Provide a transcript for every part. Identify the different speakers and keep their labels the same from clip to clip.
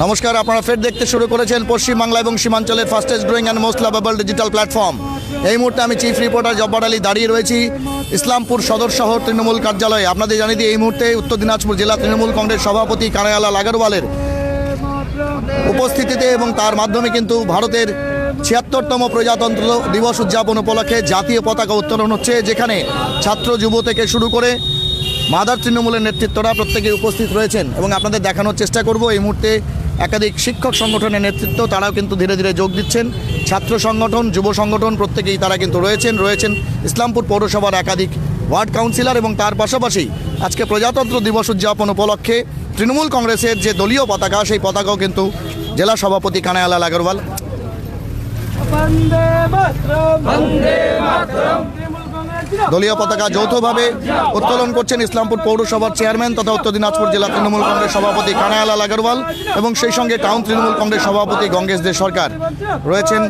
Speaker 1: নমস্কার, আপনারা ফের দেখতে শুরু করেছেন পশ্চিমবাংলা এবং সীমাঞ্চলের fastest growing and most lovable digital platform. এই মুহূর্তে আমি চিফ রিপোর্টার জব্বার আলী দাঁড়িয়ে রয়েছি ইসলামপুর সদর শহর তৃণমূল কার্যালয়ে। আপনাদের জানিয়ে দিই, এই মুহূর্তে উত্তর দিনাজপুর জেলা তৃণমূল কংগ্রেস সভাপতি কানাইলাল আগরওয়ালের উপস্থিতিতে এবং তার মাধ্যমে কিন্তু ভারতের ৭৬তম প্রজাতন্ত্র দিবস উদযাপন উপলক্ষে জাতীয় পতাকা উত্তোলন হচ্ছে, যেখানে ছাত্র যুব থেকে শুরু করে মাদার তৃণমূলের নেতৃত্বরা প্রত্যেকে উপস্থিত রয়েছেন। এবং আপনাদের দেখানোর চেষ্টা করব এই মুহূর্তে একাধিক শিক্ষক সংগঠনের নেতৃত্ব, তারাও কিন্তু ধীরে ধীরে যোগ দিচ্ছেন। ছাত্র সংগঠন, যুব সংগঠন প্রত্যেকেই তারা কিন্তু রয়েছেন ইসলামপুর পৌরসভার একাধিক ওয়ার্ড কাউন্সিলর। এবং তার পাশাপাশি আজকে প্রজাতন্ত্র দিবস উদযাপন উপলক্ষে তৃণমূল কংগ্রেসের যে দলীয় পতাকা, সেই পতাকাও কিন্তু জেলা সভাপতি কানাইলাল আগরওয়াল দলীয় পতাকা যৌথভাবে উত্তোলন করছেন ইসলামপুর পৌরসভার চেয়ারম্যান তথা উত্তর দিনাজপুর জেলা তৃণমূল কংগ্রেস সভাপতি কানাইলাল আগরওয়াল এবং সেই সঙ্গে টাউন তৃণমূল কংগ্রেস সভাপতি গঙ্গেশ দে সরকার রয়েছেন।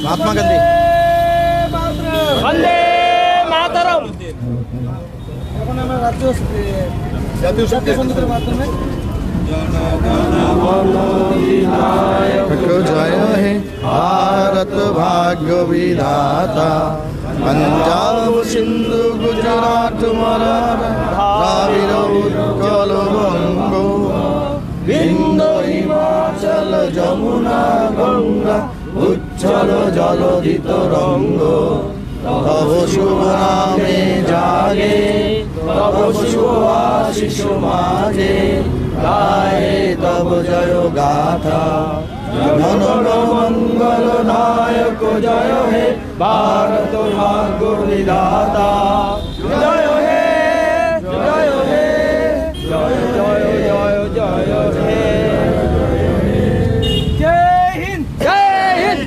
Speaker 1: মহাত্মা গান্ধী জয় হে ভারত ভাগ্য বিধাতা, पंजाब सिंधु गुजरात मराठा द्राविड़ उत्कल बंग बिंदु हिमाचल जमुना गंगा उच्छल जलधि तरंग तव शुभ नामे जागे तव शुभ आशीष मागे गाए तव जय गाथा जन मंगल नायक जय हे भारत भाग्य विधाता जय हे जय हे जय जय जय जय हे जय हिंद जय हिंद।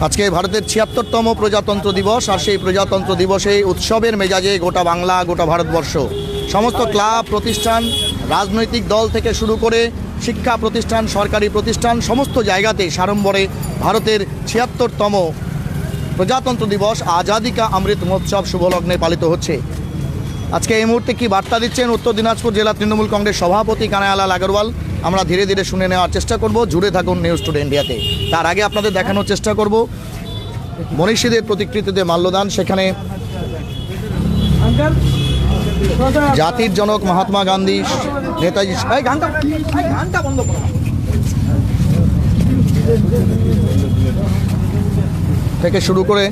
Speaker 1: আজকে ভারতের ৭৬তম প্রজাতন্ত্র দিবস, আর সেই প্রজাতন্ত্র দিবসে উৎসবের মেজাজে গোটা বাংলা, গোটা ভারতবর্ষ, সমস্ত ক্লাব প্রতিষ্ঠান, রাজনৈতিক দল থেকে শুরু করে শিক্ষা প্রতিষ্ঠান, সরকারি প্রতিষ্ঠান, সমস্ত জায়গাতে সাড়ম্বরে ভারতের ৭৬তম প্রজাতন্ত্র দিবস আজাদি কা অমৃত মহোৎসব শুভলগ্নে পালিত হচ্ছে। আজকে এই মুহূর্তে কি বার্তা দিচ্ছেন উত্তর দিনাজপুর জেলা তৃণমূল কংগ্রেস সভাপতি কানাইলাল আগরওয়াল, আমরা ধীরে ধীরে শুনে নেওয়ার চেষ্টা করব। জুড়ে থাকুন নিউজ টুডে ইন্ডিয়াতে। তার আগে আপনাদের দেখানোর চেষ্টা করব মনীষীদের প্রতিকৃতিতে মাল্যদান। সেখানে জাতির জনক মহাত্মা গান্ধী, নেতাজি থেকে শুরু করে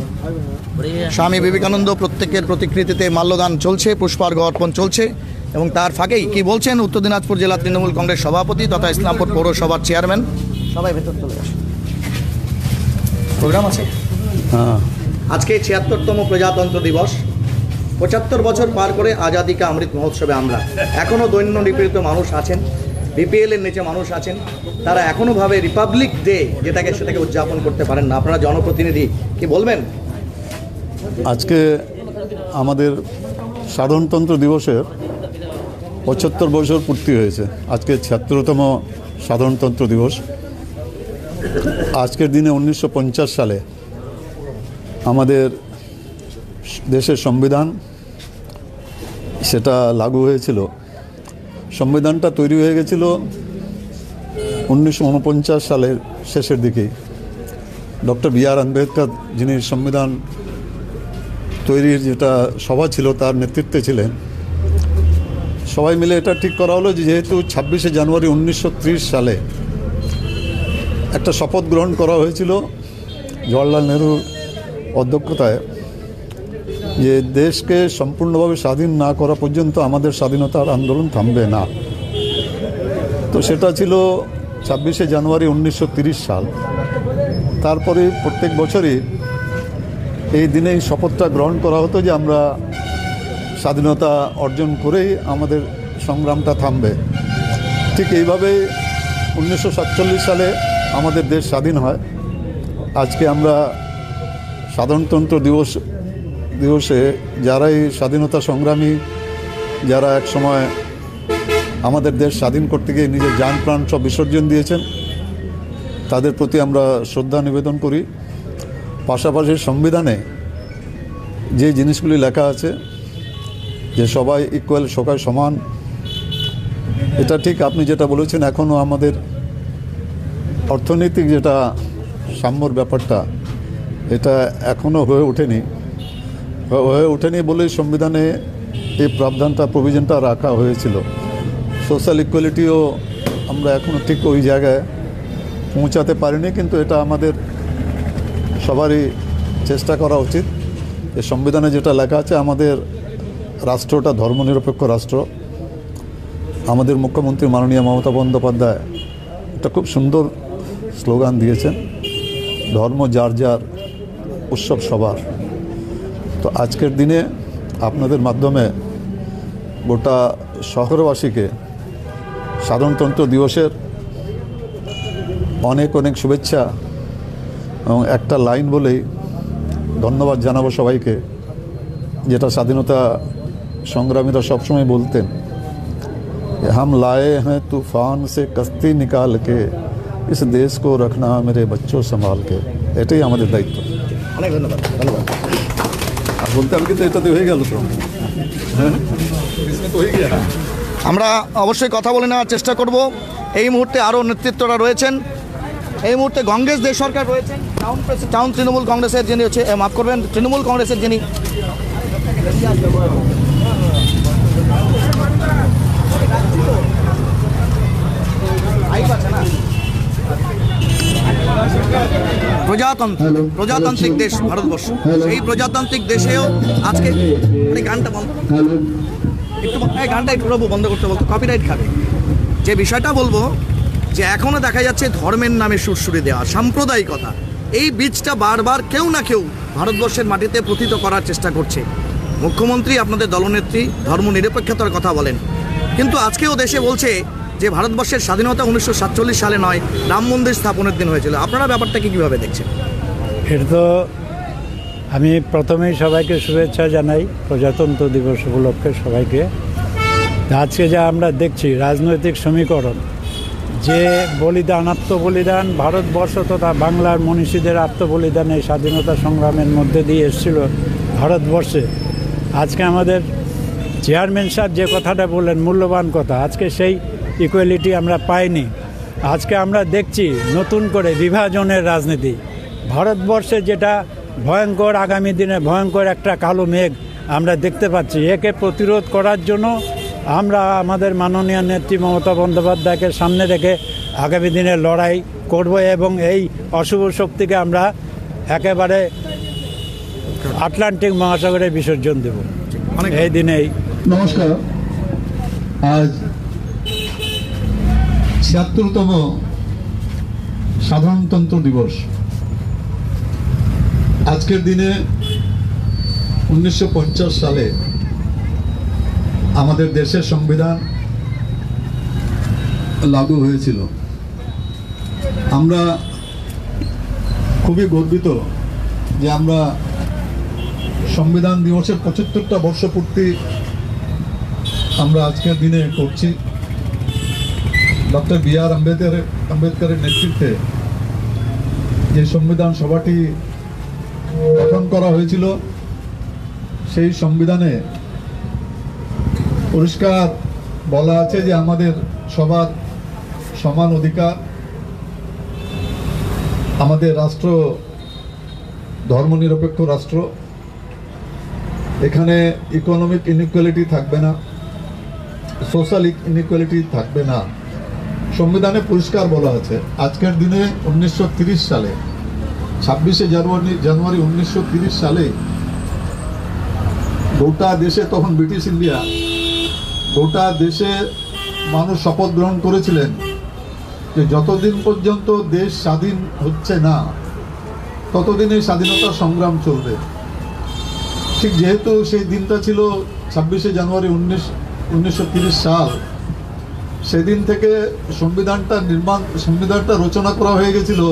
Speaker 1: স্বামী বিবেকানন্দ প্রত্যেকের প্রতিকৃতিতে মাল্যদান চলছে, পুষ্পার্ঘ্য অর্পণ চলছে। এবং তার ফাঁকেই কি বলছেন উত্তর দিনাজপুর জেলা তৃণমূল কংগ্রেস সভাপতি তথা ইসলামপুর পৌরসভার চেয়ারম্যান। সবাই ভেতর চলে আসে, প্রোগ্রাম আছে। আজকে ৭৬তম প্রজাতন্ত্র দিবস, ৭৫ বছর পার করে আজাদি কা অমৃত মহোৎসবে আমরা এখনও দৈন্য নিপীড়িত মানুষ আছেন, বিপিএলের নিচে মানুষ আছেন, তারা এখনও ভাবে রিপাবলিক ডে সেটাকে উদযাপন করতে পারেন না। আপনারা জনপ্রতিনিধি, কি বলবেন?
Speaker 2: আজকে আমাদের সাধারণতন্ত্র দিবসের ৭৫ বছর পূর্তি হয়েছে। আজকে ৭৬তম সাধারণতন্ত্র দিবস। আজকের দিনে ১৯৫০ সালে আমাদের দেশের সংবিধান সেটা লাগু হয়েছিল। সংবিধানটা তৈরি হয়ে গেছিল ১৯৪৯ সালের শেষের দিকেই। Doctor B R. আম্বেদকর, যিনি সংবিধান তৈরির যেটা সভা ছিল তার নেতৃত্বে ছিলেন, সবাই মিলে এটা ঠিক করা হলো যে যেহেতু ২৬শে জানুয়ারি ১৯৩০ সালে একটা শপথ গ্রহণ করা হয়েছিল জওয়াহরলাল নেহরুর অধ্যক্ষতায়, যে দেশকে সম্পূর্ণভাবে স্বাধীন না করা পর্যন্ত আমাদের স্বাধীনতার আন্দোলন থামবে না। তো সেটা ছিল ২৬শে জানুয়ারি ১৯৩০ সাল। তারপরে প্রত্যেক বছরই এই দিনেই শপথটা গ্রহণ করা হতো যে আমরা স্বাধীনতা অর্জন করেই আমাদের সংগ্রামটা থামবে। ঠিক এইভাবেই ১৯৪৭ সালে আমাদের দেশ স্বাধীন হয়। আজকে আমরা সাধারণতন্ত্র দিবসে যারাই স্বাধীনতা সংগ্রামী, যারা এক সময় আমাদের দেশ স্বাধীন করতে গিয়ে নিজের জান প্রাণ সব বিসর্জন দিয়েছেন, তাদের প্রতি আমরা শ্রদ্ধা নিবেদন করি। পাশাপাশি সংবিধানে যে জিনিসগুলি লেখা আছে যে সবাই ইকুয়াল, সবাই সমান, এটা ঠিক আপনি যেটা বলেছেন। এখনও আমাদের অর্থনৈতিক যেটা সাম্যর ব্যাপারটা, এটা এখনও হয়ে ওঠেনি বলেই সংবিধানে এই প্রাবধানটা, প্রভিশনটা রাখা হয়েছিল। সোশ্যাল ইকুয়ালিটিও আমরা এখনও ঠিক ওই জায়গায় পৌঁছাতে পারিনি, কিন্তু এটা আমাদের সবারই চেষ্টা করা উচিত। এই সংবিধানে যেটা লেখা আছে, আমাদের রাষ্ট্রটা ধর্মনিরপেক্ষ রাষ্ট্র। আমাদের মুখ্যমন্ত্রী মাননীয় মমতা বন্দ্যোপাধ্যায় একটা খুব সুন্দর স্লোগান দিয়েছেন, ধর্ম যার যার, উৎসব সবার। তো আজকের দিনে আপনাদের মাধ্যমে গোটা শহরবাসীকে সাধারণতন্ত্র দিবসের অনেক অনেক শুভেচ্ছা এবং একটা লাইন বলেই ধন্যবাদ জানাবো সবাইকে, যেটা স্বাধীনতা সংগ্রামীরা সবসময় বলতেন, हम लाए हैं तूफान से कश्ती निकाल के, इस देश को रखना मेरे बच्चों संभाल के। এটাই আমাদের দায়িত্ব।
Speaker 1: অনেক ধন্যবাদ।
Speaker 2: আর বলতে আমি কিন্তু এটাতে হয়ে গেল তো, হ্যাঁ হয়ে গেল।
Speaker 1: আমরা অবশ্যই কথা বলে নেওয়ার চেষ্টা করব। এই মুহূর্তে আরও নেতৃত্বরা রয়েছেন। এই মুহূর্তে কংগ্রেস দেশ সরকার রয়েছেন, টাউন তৃণমূল কংগ্রেসের যিনি হচ্ছে, মাফ করবেন, তৃণমূল কংগ্রেসের যিনি প্রজাতান্ত্রিক দেশ ভারতবর্ষ। এই প্রজাতান্ত্রিক দেশেও আজকে গানটা একটু প্রভু বন্ধ করতে বলতো, কপিরাইট খাবে। যে বিষয়টা বলবো, যে এখনও দেখা যাচ্ছে ধর্মের নামে সুরসুরি দেওয়া, সাম্প্রদায়িকতা, এই বীজটা বারবার কেউ না কেউ ভারতবর্ষের মাটিতে প্রথিত করার চেষ্টা করছে। মুখ্যমন্ত্রী, আপনাদের দলনেত্রী ধর্মনিরপেক্ষতার কথা বলেন, কিন্তু আজকেও দেশে বলছে যে ভারতবর্ষের স্বাধীনতা 1947 সালে নয়, রাম মন্দির স্থাপনের দিন হয়েছিল। আপনারা ব্যাপারটাকে কীভাবে দেখছেন?
Speaker 3: এটা তো আমি প্রথমেই সবাইকে শুভেচ্ছা জানাই প্রজাতন্ত্র দিবস উপলক্ষে সবাইকে। আজকে যা আমরা দেখছি রাজনৈতিক সমীকরণ, যে বলিদান, আত্মবলিদান, ভারতবর্ষ তথা বাংলার মনীষীদের আত্মবলিদানে স্বাধীনতা সংগ্রামের মধ্যে দিয়ে এসেছিল ভারতবর্ষে। আজকে আমাদের চেয়ারম্যান সাহেব যে কথাটা বললেন, মূল্যবান কথা, আজকে সেই ইকুয়ালিটি আমরা পাইনি। আজকে আমরা দেখছি নতুন করে বিভাজনের রাজনীতি ভারতবর্ষে, যেটা ভয়ঙ্কর, আগামী দিনে ভয়ঙ্কর একটা কালো মেঘ আমরা দেখতে পাচ্ছি। একে প্রতিরোধ করার জন্য আমরা আমাদের মাননীয় নেত্রী মমতা বন্দ্যোপাধ্যায়কে সামনে রেখে আগামী দিনে লড়াই করব এবং এই অশুভ শক্তিকে আমরা একেবারে আটলান্টিক মহাসাগরে বিসর্জন দেব এই দিনেই।
Speaker 4: নমস্কার। আজ ৭৬তম সাধারণতন্ত্র দিবস। আজকের দিনে 1950 সালে আমাদের দেশের সংবিধান লাগু হয়েছিল। আমরা খুবই গর্বিত যে আমরা সংবিধান দিবসের 75টা বর্ষপূর্তি আমরা আজকের দিনে করছি। Doctor B.R.. আম্বেদকরের নেতৃত্বে যে সংবিধান সভাটি গঠন করা হয়েছিল, সেই সংবিধানে পরিষ্কার বলা আছে যে আমাদের সবার সমান অধিকার, আমাদের রাষ্ট্র ধর্মনিরপেক্ষ রাষ্ট্র, এখানে ইকোনমিক ইনইকুয়ালিটি থাকবে না, সোশ্যাল ইনইকুয়ালিটি থাকবে না। সংবিধানে পরিষ্কার বলা আছে। আজকের দিনে 1930 সালে 26শে জানুয়ারি 1930 সালে গোটা দেশে, তখন ব্রিটিশ ইন্ডিয়া, গোটা দেশে মানুষ শপথ গ্রহণ করেছিলেন যে যতদিন পর্যন্ত দেশ স্বাধীন হচ্ছে না ততদিনই স্বাধীনতা সংগ্রাম চলবে। ঠিক যেহেতু সেই দিনটা ছিল 26শে জানুয়ারি 1930 সাল, সেদিন থেকে সংবিধানটা রচনা করা হয়ে গেছিল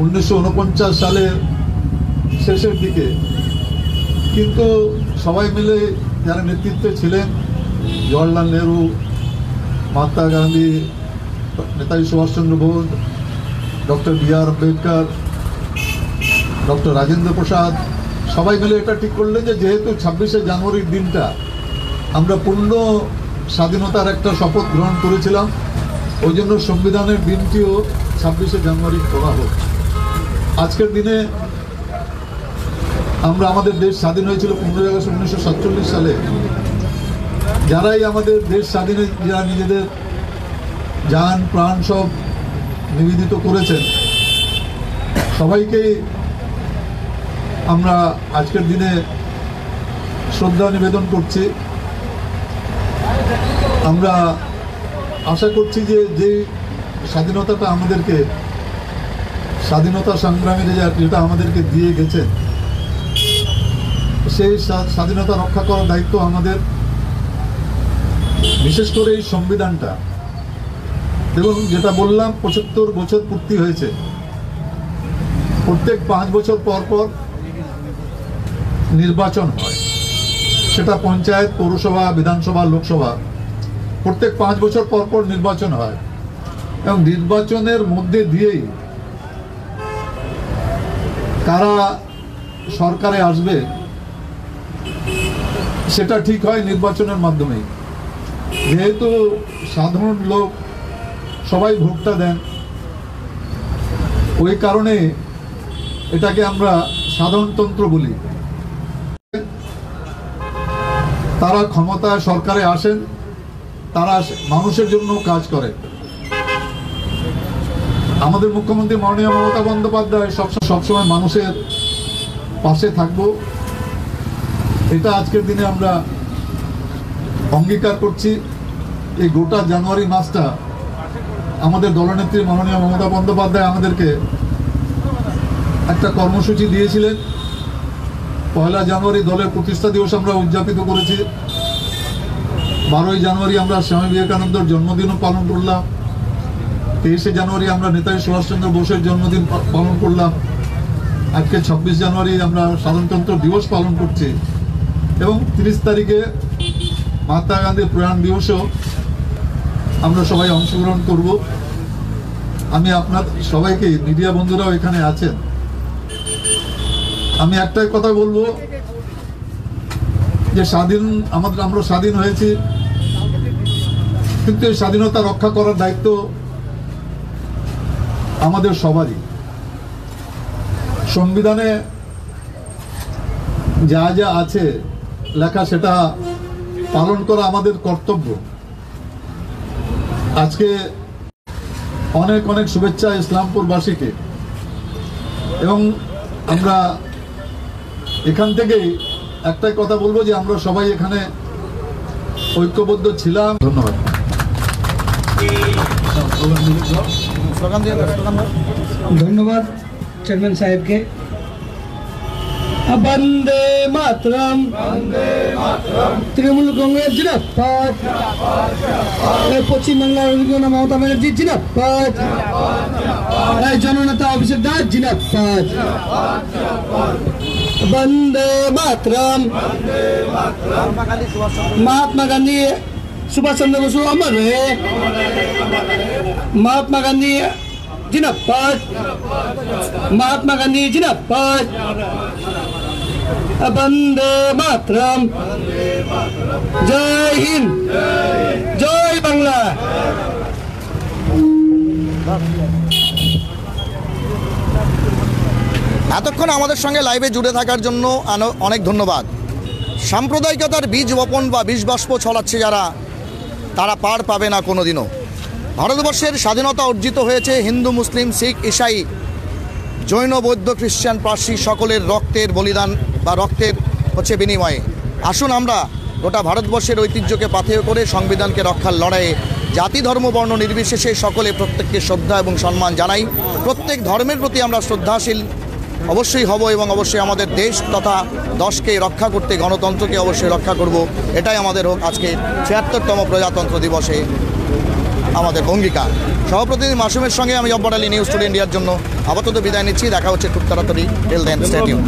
Speaker 4: 1949 সালের শেষের দিকে। কিন্তু সবাই মিলে যারা নেতৃত্বে ছিলেন, Jawaharlal Nehru, Mahatma Gandhi, Netaji Subhashchandra Bose, doctor B R. Ambedkar, doctor Rajendra Prasad, সবাই মিলে এটা ঠিক করলেন যে যেহেতু 26শে জানুয়ারির দিনটা আমরা পূর্ণ স্বাধীনতার একটা শপথ গ্রহণ করেছিলাম, ওই জন্য সংবিধানের দিনটিও 26শে জানুয়ারি করা হোক। আজকের দিনে আমরা আমাদের দেশ স্বাধীন হয়েছিল 15 আগস্ট 1947 সালে। যারাই আমাদের দেশ স্বাধীনে যারা নিজেদের জান প্রাণ সব নিবেদিত করেছেন, সবাইকেই আমরা আজকের দিনে শ্রদ্ধা নিবেদন করছি। আমরা আশা করছি যে যে স্বাধীনতাটা আমাদেরকে, স্বাধীনতা সংগ্রামীরা যেটা আমাদেরকে দিয়ে গেছেন, সেই স্বাধীনতা রক্ষা করার দায়িত্ব আমাদের। বিশেষ করে এই সংবিধানটা, এবং যেটা বললাম 75 বছর পূর্তি হয়েছে। প্রত্যেক 5 বছর পর পর নির্বাচন হয়, সেটা পঞ্চায়েত, পৌরসভা, বিধানসভা, লোকসভা, প্রত্যেক 5 বছর পর পর নির্বাচন হয়। এবং নির্বাচনের মধ্যে দিয়েই কারা সরকারে আসবে সেটা ঠিক হয় নির্বাচনের মাধ্যমেই। যেহেতু সাধারণ লোক সবাই ভোটটা দেন, ওই কারণে এটাকে আমরা সাধারণতন্ত্র বলি। তারা ক্ষমতায় সরকারে আসেন, তারা মানুষের জন্য কাজ করে। আমাদের মুখ্যমন্ত্রী মাননীয় মমতা বন্দ্যোপাধ্যায় সবসময় মানুষের পাশে থাকবো, এটা আজকের দিনে আমরা অঙ্গীকার করছি। এই গোটা জানুয়ারি মাসটা আমাদের দলনেত্রী মাননীয় মমতা বন্দ্যোপাধ্যায় আমাদেরকে একটা কর্মসূচি দিয়েছিলেন। 1 জানুয়ারি দলের প্রতিষ্ঠা দিবস আমরা উদযাপিত করেছি। 12 জানুয়ারি আমরা স্বামী বিবেকানন্দের জন্মদিনও পালন করলাম। 23 জানুয়ারি আমরা নেতাজি সুভাষচন্দ্র বোসের জন্মদিন পালন করলাম। আজকে 26 জানুয়ারি আমরা সাধারণতন্ত্র দিবস পালন করছি, এবং 30 তারিখে মহাত্মা গান্ধীর প্রয়াণ দিবসেও আমরা সবাই অংশগ্রহণ করব। আমি আপনার সবাইকে, মিডিয়া বন্ধুরাও এখানে আছেন, আমি একটাই কথা বলবো যে আমরা স্বাধীন হয়েছি, কিন্তু এই স্বাধীনতা রক্ষা করার দায়িত্ব আমাদের সবারই। সংবিধানে যা যা আছে লেখা, সেটা পালন করা আমাদের কর্তব্য। আজকে অনেক অনেক শুভেচ্ছা ইসলামপুরবাসীকে, এবং আমরা এখান থেকেই একটাই কথা বলবো যে আমরা সবাই এখানে ঐক্যবদ্ধ ছিলাম। ধন্যবাদ।
Speaker 5: ধন্যবাদ চেয়ারম্যান সাহেবকে। বন্দে মাতরম, তৃণমূল কংগ্রেস জিন্দাবাদ, পশ্চিমবাংলার মমতা ব্যানার্জি জিন্দাবাদ, জননেতা অভিষেক দাস জিন্দাবাদ। বন্দে মাতরম। মহাত্মা গান্ধী সুভাষ চন্দ্র বসু অমর রহে। মহাত্মা গান্ধী जिंदाबाद, महात्मा गांधी जिंदाबाद। वंदे मातरम। जय हिंद, जय बांग्ला।
Speaker 1: এতক্ষণ আমাদের সঙ্গে লাইভে জুড়ে থাকার জন্য অনেক ধন্যবাদ। সাম্প্রদায়িকতার বীজ বপন বা বীজ বাষ্প ছড়াচ্ছে যারা, তারা পার পাবে না কোনোদিনও। ভারতবর্ষের স্বাধীনতা অর্জিত হয়েছে হিন্দু, মুসলিম, শিখ, ঈসাই, জৈন, বৌদ্ধ, খ্রিস্টান, পার্সি সকলের রক্তের বলিদান বা রক্তের বিনিময়ে। আসুন আমরা গোটা ভারতবর্ষের ঐতিহ্যকে পাথেয় করে সংবিধানকে রক্ষার লড়াইয়ে জাতি, ধর্ম, বর্ণ নির্বিশেষে সকলে প্রত্যেককে শ্রদ্ধা এবং সম্মান জানাই। প্রত্যেক ধর্মের প্রতি আমরা শ্রদ্ধাশীল অবশ্যই হব, এবং অবশ্যই আমাদের দেশ তথা দেশকে রক্ষা করতে, গণতন্ত্রকে অবশ্যই রক্ষা করব। এটাই আমাদের হোক আজকে ৭৬তম প্রজাতন্ত্র দিবসে আমাদের অঙ্গীকার। সহপ্রতিনিধি মাসুমের সঙ্গে আমি জব্বার আলী, নিউজ টুডে ইন্ডিয়ার জন্য আপাতত বিদায় নিচ্ছি। দেখা হচ্ছে খুব তাড়াতাড়ি। Till then stay tuned.